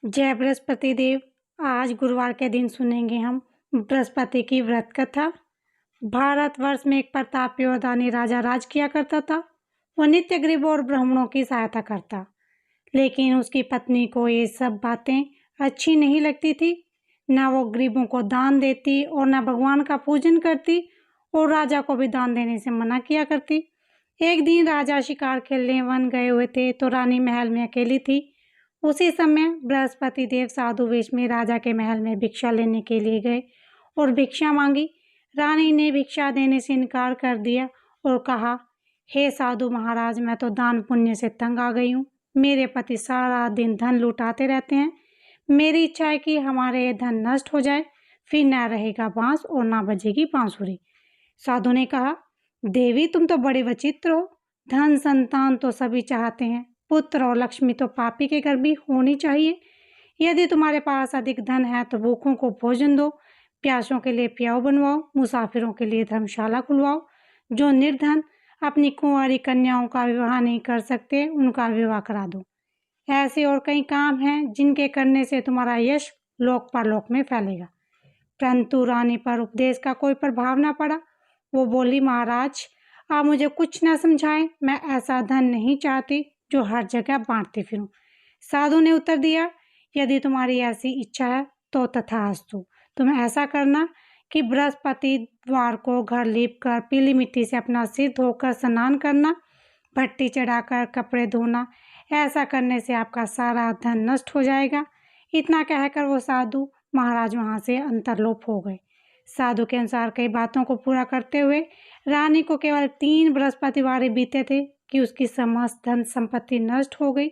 जय बृहस्पति देव। आज गुरुवार के दिन सुनेंगे हम बृहस्पति की व्रत कथा। भारतवर्ष में एक प्रतापी और दानी राजा राज किया करता था। वह नित्य गरीबों और ब्राह्मणों की सहायता करता, लेकिन उसकी पत्नी को ये सब बातें अच्छी नहीं लगती थी। न वो गरीबों को दान देती और न भगवान का पूजन करती, और राजा को भी दान देने से मना किया करती। एक दिन राजा शिकार खेलने वन गए हुए थे तो रानी महल में अकेली थी। उसी समय बृहस्पति देव साधु वेश में राजा के महल में भिक्षा लेने के लिए गए और भिक्षा मांगी। रानी ने भिक्षा देने से इनकार कर दिया और कहा, हे साधु महाराज, मैं तो दान पुण्य से तंग आ गई हूँ। मेरे पति सारा दिन धन लुटाते रहते हैं। मेरी इच्छा है कि हमारे ये धन नष्ट हो जाए, फिर ना रहेगा बांस और ना बजेगी बांसुरी। साधु ने कहा, देवी तुम तो बड़े विचित्र हो। धन संतान तो सभी चाहते हैं, पुत्र और लक्ष्मी तो पापी के घर भी होनी चाहिए। यदि तुम्हारे पास अधिक धन है तो भूखों को भोजन दो, प्यासों के लिए प्याऊ बनवाओ, मुसाफिरों के लिए धर्मशाला खुलवाओ। जो निर्धन अपनी कुंवारी कन्याओं का विवाह नहीं कर सकते, उनका विवाह करा दो। ऐसे और कई काम हैं जिनके करने से तुम्हारा यश लोक परलोक में फैलेगा। परंतु रानी पर उपदेश का कोई प्रभाव न पड़ा। वो बोली, महाराज आप मुझे कुछ न समझाएं, मैं ऐसा धन नहीं चाहती जो हर जगह बांटती फिरूं। साधु ने उत्तर दिया, यदि तुम्हारी ऐसी इच्छा है तो तथास्तु। तुम ऐसा करना कि बृहस्पतिवार को घर लीप कर पीली मिट्टी से अपना सिर धोकर स्नान करना, भट्टी चढ़ाकर कपड़े धोना। ऐसा करने से आपका सारा धन नष्ट हो जाएगा। इतना कहकर वो साधु महाराज वहाँ से अंतर्लोप हो गए। साधु के अनुसार कई बातों को पूरा करते हुए रानी को केवल 3 बृहस्पतिवार बीते थे कि उसकी समस्त धन संपत्ति नष्ट हो गई।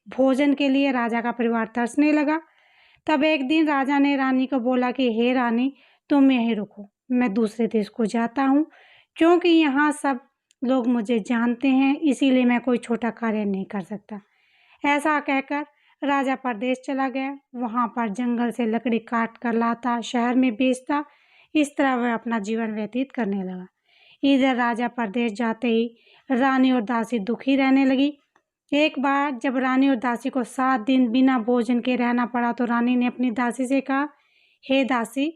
भोजन के लिए राजा का परिवार तरसने लगा। तब एक दिन राजा ने रानी को बोला कि हे रानी, तुम यहीं रुको, मैं दूसरे देश को जाता हूँ, क्योंकि यहाँ सब लोग मुझे जानते हैं, इसीलिए मैं कोई छोटा कार्य नहीं कर सकता। ऐसा कहकर राजा परदेश चला गया। वहाँ पर जंगल से लकड़ी काट कर लाता, शहर में बेचता। इस तरह वह अपना जीवन व्यतीत करने लगा। इधर राजा परदेश जाते ही रानी और दासी दुखी रहने लगी। एक बार जब रानी और दासी को 7 दिन बिना भोजन के रहना पड़ा तो रानी ने अपनी दासी से कहा, हे दासी,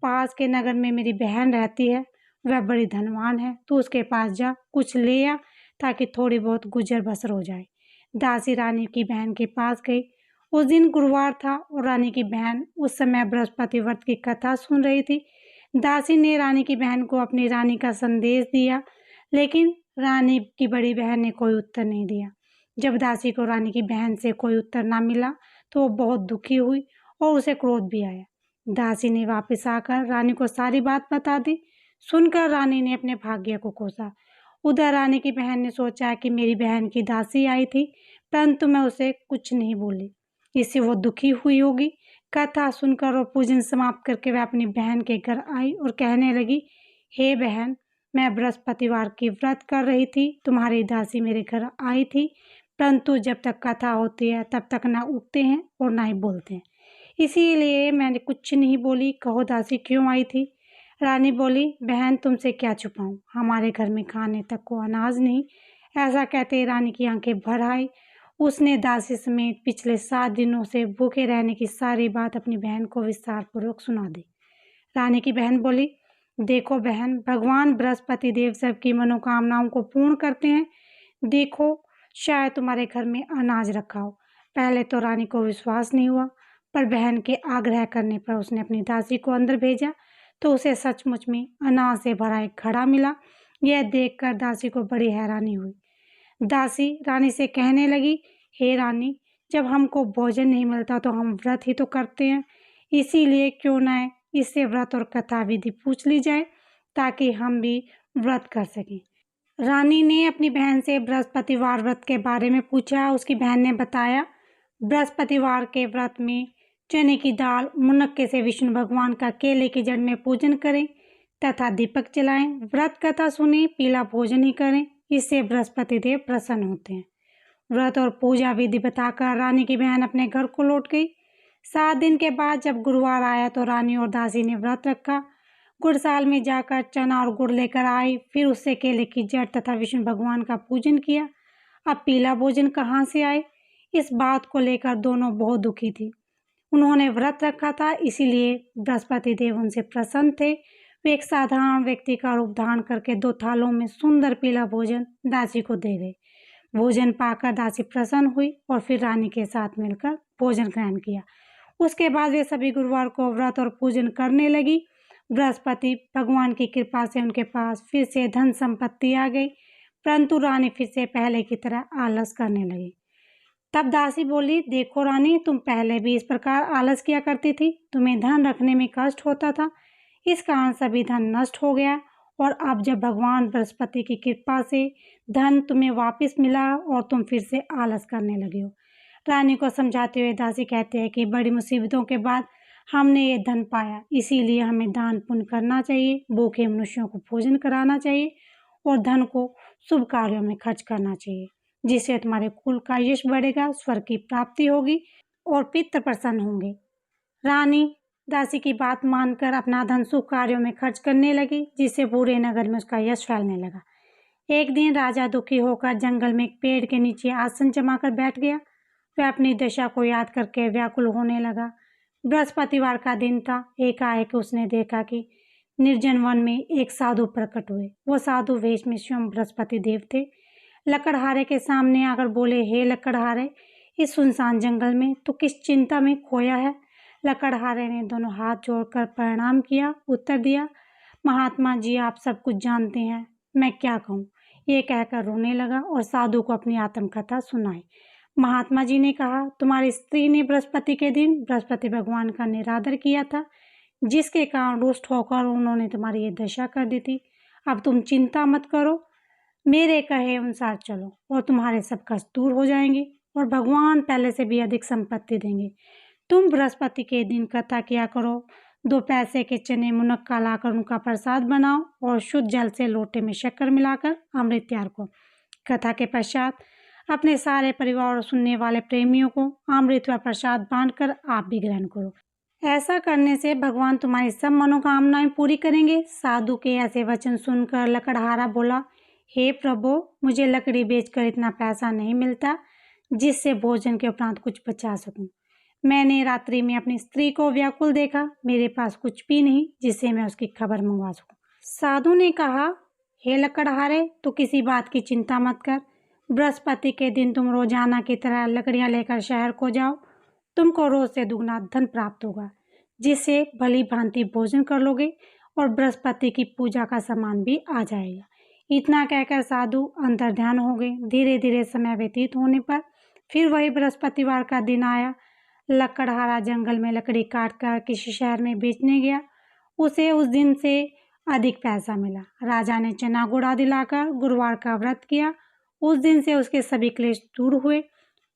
पास के नगर में मेरी बहन रहती है, वह बड़ी धनवान है, तू उसके पास जा, कुछ ले आ ताकि थोड़ी बहुत गुजर बसर हो जाए। दासी रानी की बहन के पास गई। उस दिन गुरुवार था और रानी की बहन उस समय बृहस्पति व्रत की कथा सुन रही थी। दासी ने रानी की बहन को अपनी रानी का संदेश दिया, लेकिन रानी की बड़ी बहन ने कोई उत्तर नहीं दिया। जब दासी को रानी की बहन से कोई उत्तर ना मिला तो वो बहुत दुखी हुई और उसे क्रोध भी आया। दासी ने वापस आकर रानी को सारी बात बता दी। सुनकर रानी ने अपने भाग्य को कोसा। उधर रानी की बहन ने सोचा कि मेरी बहन की दासी आई थी, परंतु मैं उसे कुछ नहीं बोली, इससे वो दुखी हुई होगी। कथा सुनकर और पूजन समाप्त करके वह अपनी बहन के घर आई और कहने लगी, हे बहन, मैं बृहस्पतिवार की व्रत कर रही थी, तुम्हारी दासी मेरे घर आई थी, परंतु जब तक कथा होती है तब तक ना उठते हैं और ना ही बोलते हैं, इसीलिए मैंने कुछ नहीं बोली। कहो दासी क्यों आई थी? रानी बोली, बहन तुमसे क्या छुपाऊं, हमारे घर में खाने तक को अनाज नहीं। ऐसा कहते ही रानी की आंखें भर आई। उसने दासी समेत पिछले 7 दिनों से भूखे रहने की सारी बात अपनी बहन को विस्तार पूर्वक सुना दी। रानी की बहन बोली, देखो बहन, भगवान बृहस्पति देव सबकी मनोकामनाओं को पूर्ण करते हैं। देखो, शायद तुम्हारे घर में अनाज रखा हो। पहले तो रानी को विश्वास नहीं हुआ, पर बहन के आग्रह करने पर उसने अपनी दासी को अंदर भेजा तो उसे सचमुच में अनाज से भरा एक घड़ा मिला। यह देखकर दासी को बड़ी हैरानी हुई। दासी रानी से कहने लगी, हे रानी, जब हमको भोजन नहीं मिलता तो हम व्रत ही तो करते हैं, इसीलिए क्यों न इससे व्रत और कथा विधि पूछ ली जाए ताकि हम भी व्रत कर सकें। रानी ने अपनी बहन से बृहस्पतिवार व्रत के बारे में पूछा। उसकी बहन ने बताया, बृहस्पतिवार के व्रत में चने की दाल मुनक्के से विष्णु भगवान का केले की जड़ में पूजन करें तथा दीपक जलाएं, व्रत कथा सुने, पीला भोजन ही करें, इससे बृहस्पति देव प्रसन्न होते हैं। व्रत और पूजा विधि बताकर रानी की बहन अपने घर को लौट गई। 7 दिन के बाद जब गुरुवार आया तो रानी और दासी ने व्रत रखा। गुड़साल में जाकर चना और गुड़ लेकर आई, फिर उससे केले की जड़ तथा विष्णु भगवान का पूजन किया। अब पीला भोजन कहाँ से आए, इस बात को लेकर दोनों बहुत दुखी थी। उन्होंने व्रत रखा था, इसीलिए बृहस्पति देव उनसे प्रसन्न थे। वे एक साधारण व्यक्ति का रूप धारण करके 2 थालों में सुंदर पीला भोजन दासी को दे गए। भोजन पाकर दासी प्रसन्न हुई और फिर रानी के साथ मिलकर भोजन ग्रहण किया। उसके बाद वे सभी गुरुवार को व्रत और पूजन करने लगी। बृहस्पति भगवान की कृपा से उनके पास फिर से धन संपत्ति आ गई, परंतु रानी फिर से पहले की तरह आलस करने लगी। तब दासी बोली, देखो रानी, तुम पहले भी इस प्रकार आलस किया करती थी, तुम्हें धन रखने में कष्ट होता था, इस कारण सभी धन नष्ट हो गया, और अब जब भगवान बृहस्पति की कृपा से धन तुम्हें वापस मिला और तुम फिर से आलस करने लगे हो। रानी को समझाते हुए दासी कहते हैं कि बड़ी मुसीबतों के बाद हमने ये धन पाया, इसीलिए हमें दान पुण्य करना चाहिए, भूखे मनुष्यों को भोजन कराना चाहिए और धन को शुभ कार्यों में खर्च करना चाहिए, जिससे तुम्हारे कुल का यश बढ़ेगा, स्वर्ग की प्राप्ति होगी और पितृ प्रसन्न होंगे। रानी दासी की बात मानकर अपना धन शुभ कार्यों में खर्च करने लगी, जिससे पूरे नगर में उसका यश फैलने लगा। एक दिन राजा दुखी होकर जंगल में एक पेड़ के नीचे आसन जमाकर बैठ गया। वह अपनी दशा को याद करके व्याकुल होने लगा। बृहस्पतिवार का दिन था। एकाएक उसने देखा कि निर्जन वन में एक साधु प्रकट हुए। वो साधु वेश में स्वयं बृहस्पति देव थे। लकड़हारे के सामने आकर बोले, हे लकड़हारे, इस सुनसान जंगल में तो किस चिंता में खोया है? लकड़हारे ने दोनों हाथ जोड़कर प्रणाम किया, उत्तर दिया, महात्मा जी, आप सब कुछ जानते हैं, मैं क्या कहूँ? ये कहकर रोने लगा और साधु को अपनी आत्मकथा सुनाई। महात्मा जी ने कहा, तुम्हारी स्त्री ने बृहस्पति के दिन बृहस्पति भगवान का निरादर किया था, जिसके कारण रुष्ट होकर उन्होंने तुम्हारी ये दशा कर दी थी। अब तुम चिंता मत करो, मेरे कहे अनुसार चलो और तुम्हारे सब कष्ट दूर हो जाएंगे और भगवान पहले से भी अधिक संपत्ति देंगे। तुम बृहस्पति के दिन कथा किया करो, 2 पैसे के चने मुनक्का लाकर उनका प्रसाद बनाओ और शुद्ध जल से लोटे में शक्कर मिलाकर अमृत तैयार करो। कथा के पश्चात अपने सारे परिवार और सुनने वाले प्रेमियों को अमृत व प्रसाद बांटकर आप भी ग्रहण करो। ऐसा करने से भगवान तुम्हारी सब मनोकामनाएं पूरी करेंगे। साधु के ऐसे वचन सुनकर लकड़हारा बोला, हे प्रभु, मुझे लकड़ी बेचकर इतना पैसा नहीं मिलता जिससे भोजन के उपरांत कुछ बचा सकूं। मैंने रात्रि में अपनी स्त्री को व्याकुल देखा, मेरे पास कुछ भी नहीं जिससे मैं उसकी खबर मंगवा सकूं। साधु ने कहा, हे लकड़हारे, तू किसी बात की चिंता मत कर। बृहस्पति के दिन तुम रोजाना की तरह लकड़ियां लेकर शहर को जाओ। तुमको रोज से दुगना धन प्राप्त होगा, जिससे भली भांति भोजन कर लोगे और बृहस्पति की पूजा का सामान भी आ जाएगा। इतना कहकर साधु अंतर्ध्यान हो गए। धीरे धीरे समय व्यतीत होने पर फिर वही बृहस्पतिवार का दिन आया। लकड़हारा जंगल में लकड़ी काटकर किसी शहर में बेचने गया। उसे उस दिन से अधिक पैसा मिला। राजा ने चना गुड़ा दिलाकर गुरुवार का व्रत किया। उस दिन से उसके सभी क्लेश दूर हुए,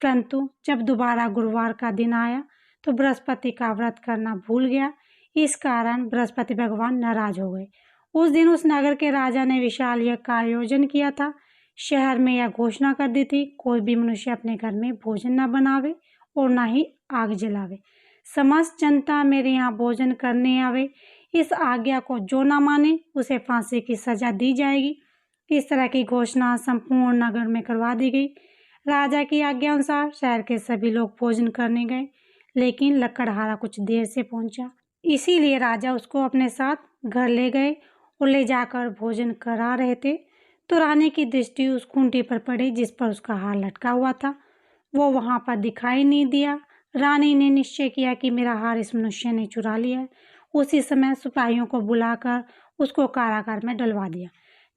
परंतु जब दोबारा गुरुवार का दिन आया तो बृहस्पति का व्रत करना भूल गया। इस कारण बृहस्पति भगवान नाराज हो गए। उस दिन उस नगर के राजा ने विशाल यज्ञ का आयोजन किया था। शहर में यह घोषणा कर दी थी, कोई भी मनुष्य अपने घर में भोजन न बनावे और न ही आग जलावे। समस्त जनता मेरे यहाँ भोजन करने आवे। इस आज्ञा को जो न माने उसे फांसी की सजा दी जाएगी। इस तरह की घोषणा संपूर्ण नगर में करवा दी गई। राजा की आज्ञा अनुसार शहर के सभी लोग भोजन करने गए, लेकिन लकड़हारा कुछ देर से पहुंचा, इसीलिए राजा उसको अपने साथ घर ले गए और ले जाकर भोजन करा रहे थे तो रानी की दृष्टि उस खूंटी पर पड़ी जिस पर उसका हार लटका हुआ था। वो वहां पर दिखाई नहीं दिया। रानी ने निश्चय किया कि मेरा हार इस मनुष्य ने चुरा लिया है। उसी समय सिपाहियों को बुलाकर उसको कारागार में डलवा दिया।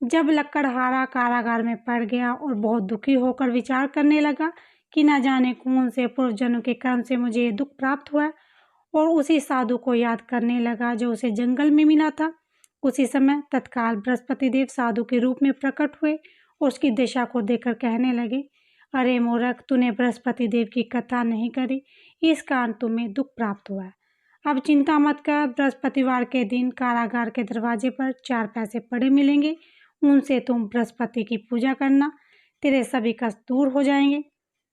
जब लकड़हारा कारागार में पड़ गया और बहुत दुखी होकर विचार करने लगा कि न जाने कौन से पूर्वजन्म के कर्म से मुझे ये दुख प्राप्त हुआ, और उसी साधु को याद करने लगा जो उसे जंगल में मिला था। उसी समय तत्काल बृहस्पति देव साधु के रूप में प्रकट हुए और उसकी दशा को देखकर कहने लगे, अरे मूर्ख, तूने बृहस्पति देव की कथा नहीं करी, इस कारण तुम्हें दुख प्राप्त हुआ है। अब चिंता मत कर, बृहस्पतिवार के दिन कारागार के दरवाजे पर 4 पैसे पड़े मिलेंगे, उनसे तुम बृहस्पति की पूजा करना, तेरे सभी कष्ट दूर हो जाएंगे।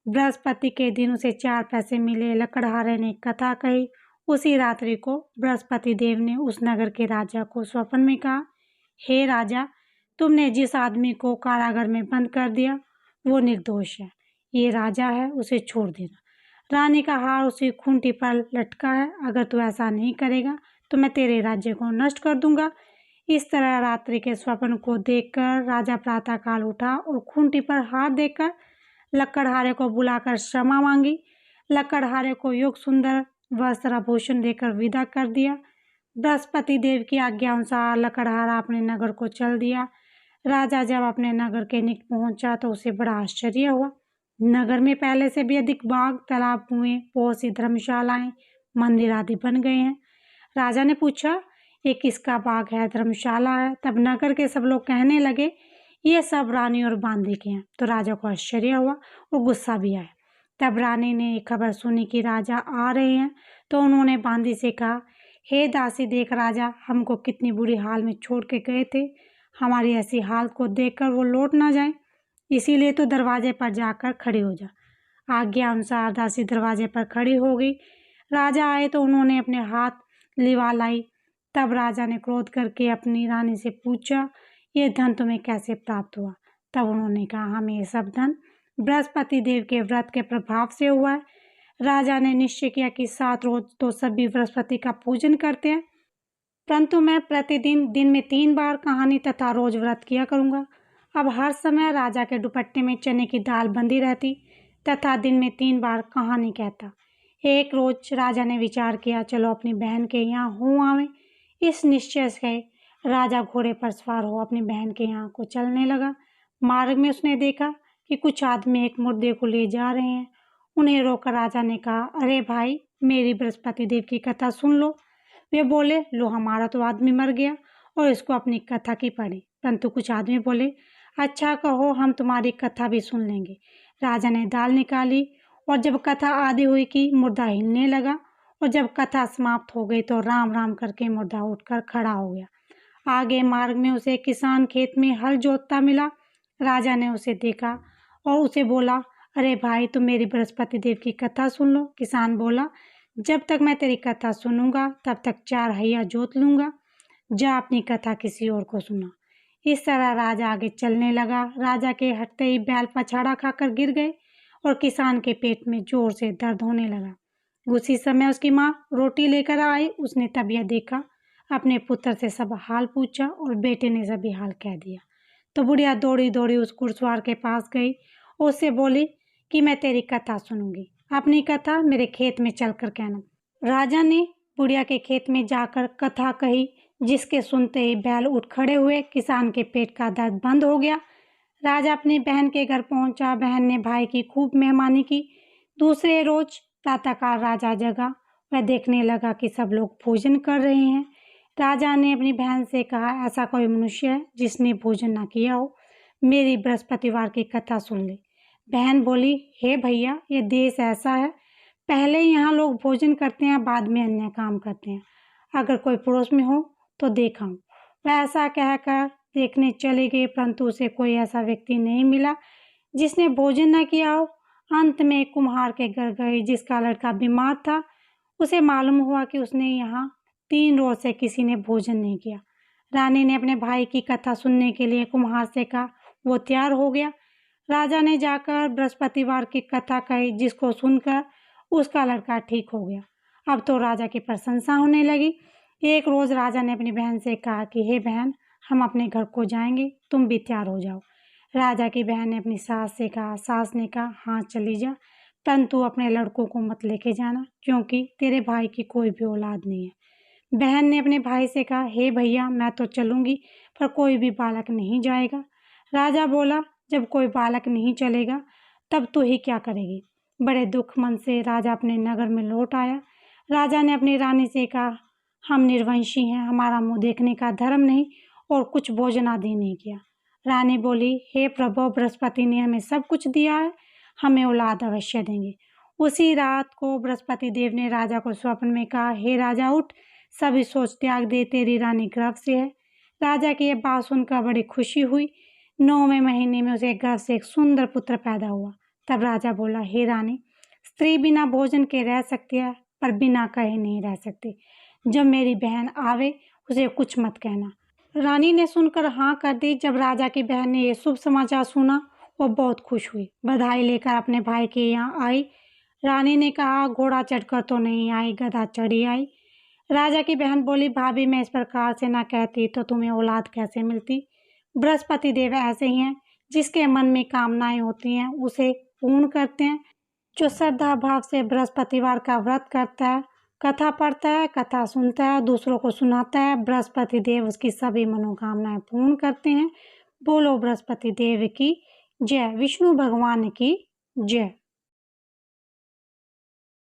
बृहस्पति के दिन उसे 4 पैसे मिले। लकड़हारे ने कथा कही। उसी रात्रि को बृहस्पति देव ने उस नगर के राजा को स्वप्न में कहा, हे राजा, तुमने जिस आदमी को कारागार में बंद कर दिया वो निर्दोष है, ये राजा है, उसे छोड़ देना। रानी का हार उसी खूंटी पर लटका है, अगर तू ऐसा नहीं करेगा तो मैं तेरे राज्य को नष्ट कर दूंगा। इस तरह रात्रि के स्वप्न को देखकर राजा प्रातःकाल उठा और खूंटी पर हार देकर लकड़हारे को बुलाकर क्षमा मांगी। लकड़हारे को युग सुंदर वस्त्र आभूषण देकर विदा कर दिया। बृहस्पति देव की आज्ञा अनुसार लकड़हारा अपने नगर को चल दिया। राजा जब अपने नगर के निकट पहुंचा तो उसे बड़ा आश्चर्य हुआ। नगर में पहले से भी अधिक बाग, तालाब, कुएं, बहुत सी धर्मशालाएं, मंदिर आदि बन गए हैं। राजा ने पूछा, ये किसका बाग है, धर्मशाला है? तब नगर के सब लोग कहने लगे, ये सब रानी और बांदी के हैं। तो राजा को आश्चर्य हुआ और गुस्सा भी आया। तब रानी ने एक खबर सुनी कि राजा आ रहे हैं, तो उन्होंने बांदी से कहा, हे दासी, देख राजा हमको कितनी बुरी हाल में छोड़ के गए थे। हमारी ऐसी हालत को देखकर वो लौट ना जाए, इसीलिए तो दरवाजे पर जाकर खड़ी हो जा। आज्ञा अनुसार दासी दरवाजे पर खड़ी हो गई। राजा आए तो उन्होंने अपने हाथ लिवा लाई। तब राजा ने क्रोध करके अपनी रानी से पूछा, ये धन तुम्हें कैसे प्राप्त हुआ? तब उन्होंने कहा, हमें ये सब धन बृहस्पति देव के व्रत के प्रभाव से हुआ है। राजा ने निश्चय किया कि 7 रोज तो सभी बृहस्पति का पूजन करते हैं, परंतु मैं प्रतिदिन दिन में 3 बार कहानी तथा रोज व्रत किया करूँगा। अब हर समय राजा के दुपट्टे में चने की दाल बंधी रहती तथा दिन में 3 बार कहानी कहता। एक रोज राजा ने विचार किया, चलो अपनी बहन के यहाँ हो आवे। इस निश्चय से राजा घोड़े पर सवार हो अपनी बहन के यहाँ को चलने लगा। मार्ग में उसने देखा कि कुछ आदमी एक मुर्दे को ले जा रहे हैं। उन्हें रोककर राजा ने कहा, अरे भाई, मेरी बृहस्पति देव की कथा सुन लो। वे बोले, लो, हमारा तो आदमी मर गया और इसको अपनी कथा की पड़ी। परंतु कुछ आदमी बोले, अच्छा कहो, हम तुम्हारी कथा भी सुन लेंगे। राजा ने दाल निकाली और जब कथा आधी हुई कि मुर्दा हिलने लगा, और जब कथा समाप्त हो गई तो राम राम करके मुर्दा उठकर खड़ा हो गया। आगे मार्ग में उसे किसान खेत में हल जोतता मिला। राजा ने उसे देखा और उसे बोला, अरे भाई, तुम मेरी बृहस्पति देव की कथा सुन लो। किसान बोला, जब तक मैं तेरी कथा सुनूंगा तब तक 4 हैया जोत लूंगा। जा अपनी कथा किसी और को सुना। इस तरह राजा आगे चलने लगा। राजा के हटते ही बैल पछाड़ा खाकर गिर गए और किसान के पेट में जोर से दर्द होने लगा। उसी समय उसकी माँ रोटी लेकर आई। उसने तब यह देखा, अपने पुत्र से सब हाल पूछा और बेटे ने सभी हाल कह दिया। तो बुढ़िया दौड़ी दौड़ी उस घुड़सवार के पास गई और उससे बोली कि मैं तेरी कथा सुनूंगी, अपनी कथा मेरे खेत में चलकर कहना। राजा ने बुढ़िया के खेत में जाकर कथा कही, जिसके सुनते ही बैल उठ खड़े हुए। किसान के पेट का दर्द बंद हो गया। राजा अपनी बहन के घर पहुंचा। बहन ने भाई की खूब मेहमानी की। दूसरे रोज प्रातःकाल राजा जगा। वह देखने लगा कि सब लोग भोजन कर रहे हैं। राजा ने अपनी बहन से कहा, ऐसा कोई मनुष्य है जिसने भोजन ना किया हो? मेरी बृहस्पतिवार की कथा सुन ले। बहन बोली, हे भैया, ये देश ऐसा है, पहले यहाँ लोग भोजन करते हैं, बाद में अन्य काम करते हैं। अगर कोई पड़ोस में हो तो देखा हूँ। वह ऐसा कहकर देखने चले गए, परंतु उसे कोई ऐसा व्यक्ति नहीं मिला जिसने भोजन न किया हो। अंत में एक कुम्हार के घर गए जिसका लड़का बीमार था। उसे मालूम हुआ कि उसने यहाँ 3 रोज से किसी ने भोजन नहीं किया। रानी ने अपने भाई की कथा सुनने के लिए कुम्हार से कहा। वो तैयार हो गया। राजा ने जाकर बृहस्पतिवार की कथा कही, जिसको सुनकर उसका लड़का ठीक हो गया। अब तो राजा की प्रशंसा होने लगी। एक रोज राजा ने अपनी बहन से कहा कि हे बहन, हम अपने घर को जाएंगे, तुम भी तैयार हो जाओ। राजा की बहन ने अपनी सास से कहा। सास ने कहा, हाँ चली जा, परंतु अपने लड़कों को मत लेके जाना, क्योंकि तेरे भाई की कोई भी औलाद नहीं है। बहन ने अपने भाई से कहा, हे भैया, मैं तो चलूंगी, पर कोई भी बालक नहीं जाएगा। राजा बोला, जब कोई बालक नहीं चलेगा तब तू ही क्या करेगी? बड़े दुख मन से राजा अपने नगर में लौट आया। राजा ने अपनी रानी से कहा, हम निर्वंशी हैं, हमारा मुंह देखने का धर्म नहीं और कुछ भोजन आदि नहीं किया। रानी बोली, हे प्रभु, बृहस्पति ने हमें सब कुछ दिया है, हमें औलाद अवश्य देंगे। उसी रात को बृहस्पति देव ने राजा को स्वप्न में कहा, हे राजा, उठ, सभी सोच त्याग दे, तेरी रानी गर्भ से है। राजा की यह बात सुनकर बड़ी खुशी हुई। 9वें महीने में उसे गर्भ से एक सुंदर पुत्र पैदा हुआ। तब राजा बोला, हे रानी, स्त्री बिना भोजन के रह सकती है, पर बिना कहे नहीं रह सकती। जब मेरी बहन आवे उसे कुछ मत कहना। रानी ने सुनकर हाँ कर दी। जब राजा की बहन ने यह शुभ समाचार सुना, वो बहुत खुश हुई। बधाई लेकर अपने भाई के यहाँ आई। रानी ने कहा, घोड़ा चढ़कर तो नहीं आई, गधा चढ़ी आई। राजा की बहन बोली, भाभी मैं इस प्रकार से ना कहती तो तुम्हें औलाद कैसे मिलती। बृहस्पति देव ऐसे ही हैं, जिसके मन में कामनाएं होती हैं उसे पूर्ण करते हैं। जो श्रद्धा भाव से बृहस्पतिवार का व्रत करता है, कथा पढ़ता है, कथा सुनता है, दूसरों को सुनाता है, बृहस्पति देव उसकी सभी मनोकामनाएं पूर्ण करते हैं। बोलो बृहस्पति देव की जय, विष्णु भगवान की जय।